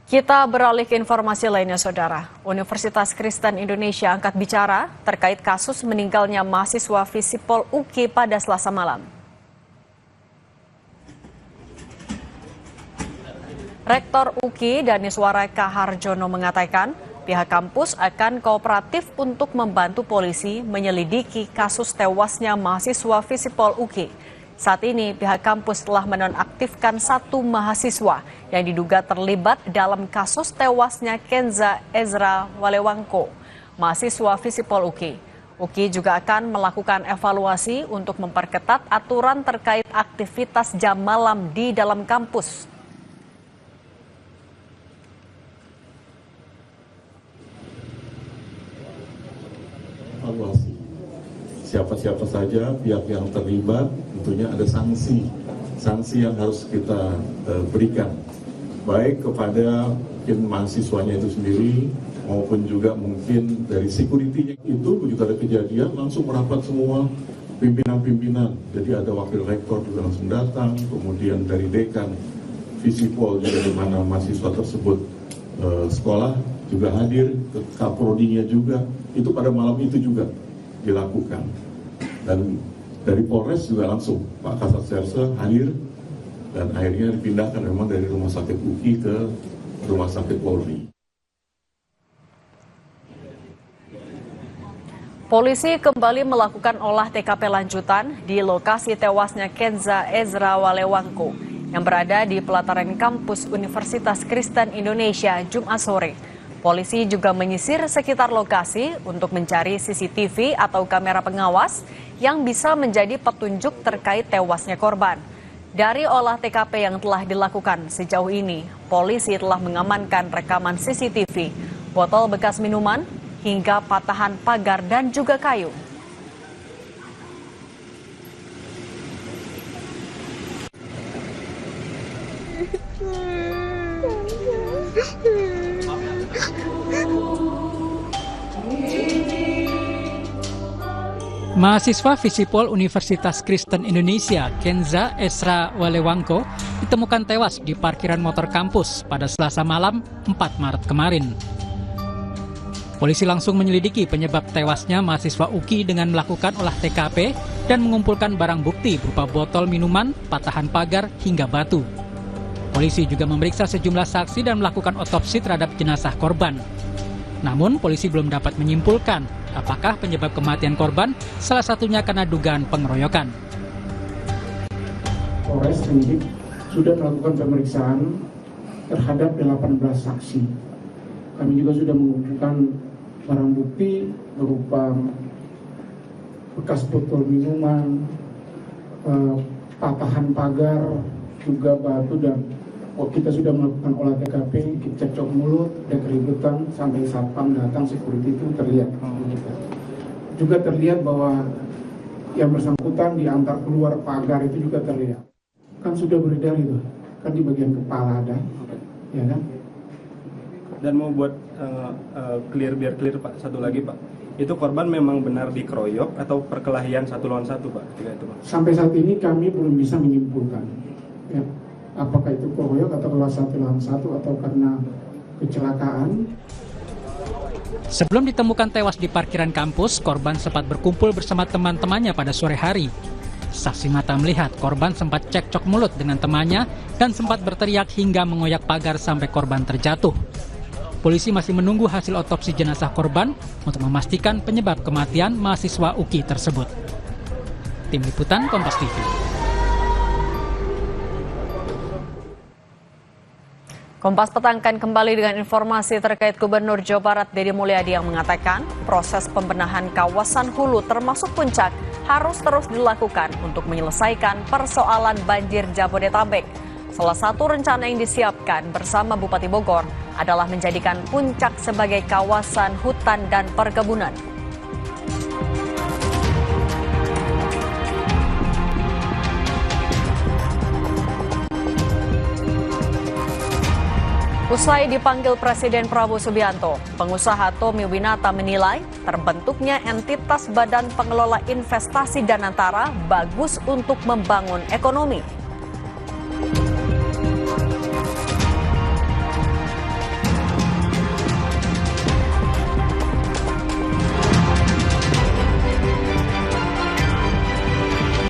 Kita beralih ke informasi lainnya, Saudara. Universitas Kristen Indonesia angkat bicara terkait kasus meninggalnya mahasiswa Visipol UKI pada Selasa malam. Rektor UKI Daniswara Kaharjono mengatakan pihak kampus akan kooperatif untuk membantu polisi menyelidiki kasus tewasnya mahasiswa Visipol UKI. Saat ini pihak kampus telah menonaktifkan 1 mahasiswa yang diduga terlibat dalam kasus tewasnya Kenza Ezra Walewangko, mahasiswa Visipol UKI. UKI juga akan melakukan evaluasi untuk memperketat aturan terkait aktivitas jam malam di dalam kampus. Evaluasi siapa-siapa saja pihak yang terlibat, tentunya ada sanksi yang harus kita berikan, baik kepada mungkin mahasiswanya itu sendiri maupun juga mungkin dari security-nya. Itu begitu ada kejadian langsung merapat semua pimpinan-pimpinan, jadi ada wakil rektor juga langsung datang, kemudian dari dekan Visipol juga di mana mahasiswa tersebut sekolah juga hadir, kaprodinya juga, itu pada malam itu juga dilakukan. Dan dari Polres juga langsung Pak Kasat Serse hadir dan akhirnya dipindahkan memang dari Rumah Sakit UKI ke Rumah Sakit Polri. Polisi kembali melakukan olah TKP lanjutan di lokasi tewasnya Kenza Ezra Walewangko yang berada di pelataran kampus Universitas Kristen Indonesia Jumat sore. Polisi juga menyisir sekitar lokasi untuk mencari CCTV atau kamera pengawas yang bisa menjadi petunjuk terkait tewasnya korban. Dari olah TKP yang telah dilakukan sejauh ini, polisi telah mengamankan rekaman CCTV, botol bekas minuman, hingga patahan pagar dan juga kayu. Mahasiswa Visipol Universitas Kristen Indonesia, Kenza Ezra Walewangko, ditemukan tewas di parkiran motor kampus pada Selasa malam 4 Maret kemarin. Polisi langsung menyelidiki penyebab tewasnya mahasiswa UKI dengan melakukan olah TKP dan mengumpulkan barang bukti berupa botol minuman, patahan pagar, hingga batu. Polisi juga memeriksa sejumlah saksi dan melakukan otopsi terhadap jenazah korban. Namun, polisi belum dapat menyimpulkan apakah penyebab kematian korban salah satunya karena dugaan pengeroyokan. Polres penyidik sudah melakukan pemeriksaan terhadap 18 saksi. Kami juga sudah mengumpulkan barang bukti berupa bekas botol minuman, patahan pagar, juga batu, dan kita sudah melakukan olah TKP, cekcok mulut, ada keributan, sampai satpam datang, security itu terlihat. Juga terlihat bahwa yang bersangkutan diantar keluar pagar itu juga terlihat. Kan sudah beredar itu, kan di bagian kepala ada, ya kan? Dan mau buat biar clear Pak, satu lagi Pak, itu korban memang benar dikeroyok atau perkelahian 1 lawan 1 Pak? Itu, Pak. Sampai saat ini kami belum bisa menyimpulkan. Ya. Apakah itu keroyok atau kelas 1 lawan 1 atau karena kecelakaan. Sebelum ditemukan tewas di parkiran kampus, korban sempat berkumpul bersama teman-temannya pada sore hari. Saksi mata melihat korban sempat cekcok mulut dengan temannya dan sempat berteriak hingga mengoyak pagar sampai korban terjatuh. Polisi masih menunggu hasil otopsi jenazah korban untuk memastikan penyebab kematian mahasiswa UKI tersebut. Tim Liputan Kompas TV. Kompas Petang akan kembali dengan informasi terkait Gubernur Jawa Barat Deddy Mulyadi yang mengatakan proses pembenahan kawasan hulu termasuk puncak harus terus dilakukan untuk menyelesaikan persoalan banjir Jabodetabek. Salah satu rencana yang disiapkan bersama Bupati Bogor adalah menjadikan puncak sebagai kawasan hutan dan perkebunan. Usai dipanggil Presiden Prabowo Subianto, pengusaha Tommy Winata menilai terbentuknya entitas Badan Pengelola Investasi Danantara bagus untuk membangun ekonomi.